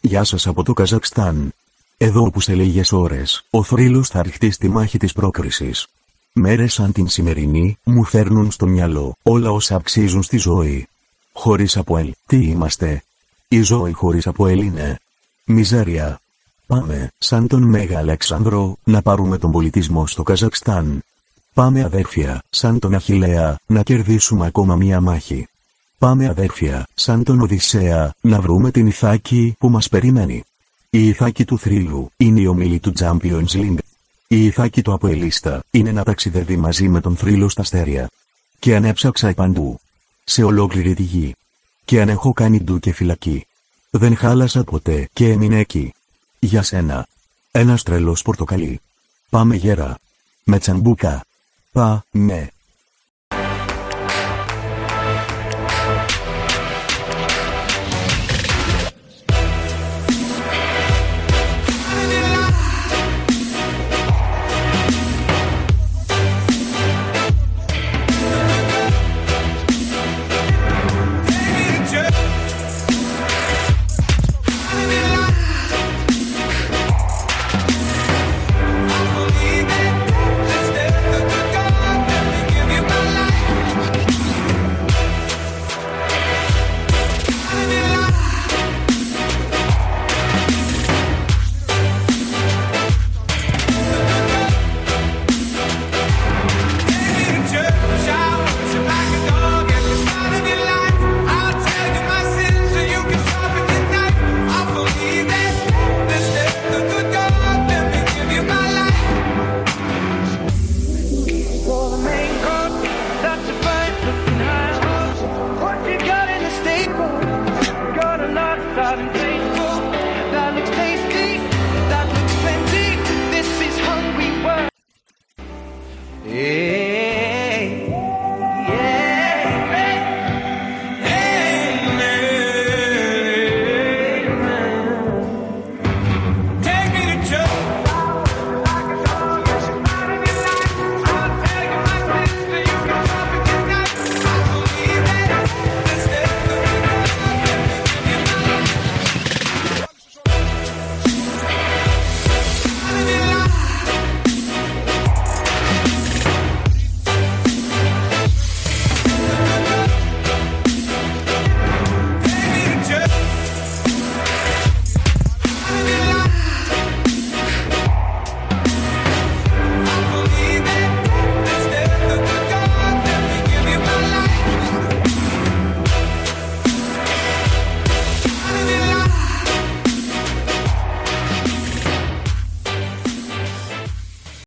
Γεια σας από το Καζακστάν. Εδώ όπου σε λίγες ώρες, ο θρύλος θα ρηχτεί στη μάχη της πρόκρισης. Μέρες σαν την σημερινή, μου φέρνουν στο μυαλό όλα όσα αξίζουν στη ζωή. Χωρίς ΑΠΟΕΛ, τι είμαστε? Η ζωή χωρίς ΑΠΟΕΛ είναι μιζέρια. Πάμε, σαν τον Μέγα Αλεξάνδρο, να πάρουμε τον πολιτισμό στο Καζακστάν. Πάμε αδέρφια, σαν τον Αχιλλέα, να κερδίσουμε ακόμα μία μάχη. Πάμε αδέρφια, σαν τον Οδυσσέα, να βρούμε την Ιθάκη που μας περιμένει. Η Ιθάκη του θρύλου είναι η ομιλή του Champions League. Η Ιθάκη του Αποελίστα είναι να ταξιδεύει μαζί με τον θρύλο στα αστέρια. Και αν έψαξα παντού, σε ολόκληρη τη γη, και αν έχω κάνει ντου και φυλακή, δεν χάλασα ποτέ και έμεινε εκεί. Για σένα. Ένας τρελός πορτοκαλί. Πάμε γέρα. Με τσαμπούκα. Πάμε. Got a lot of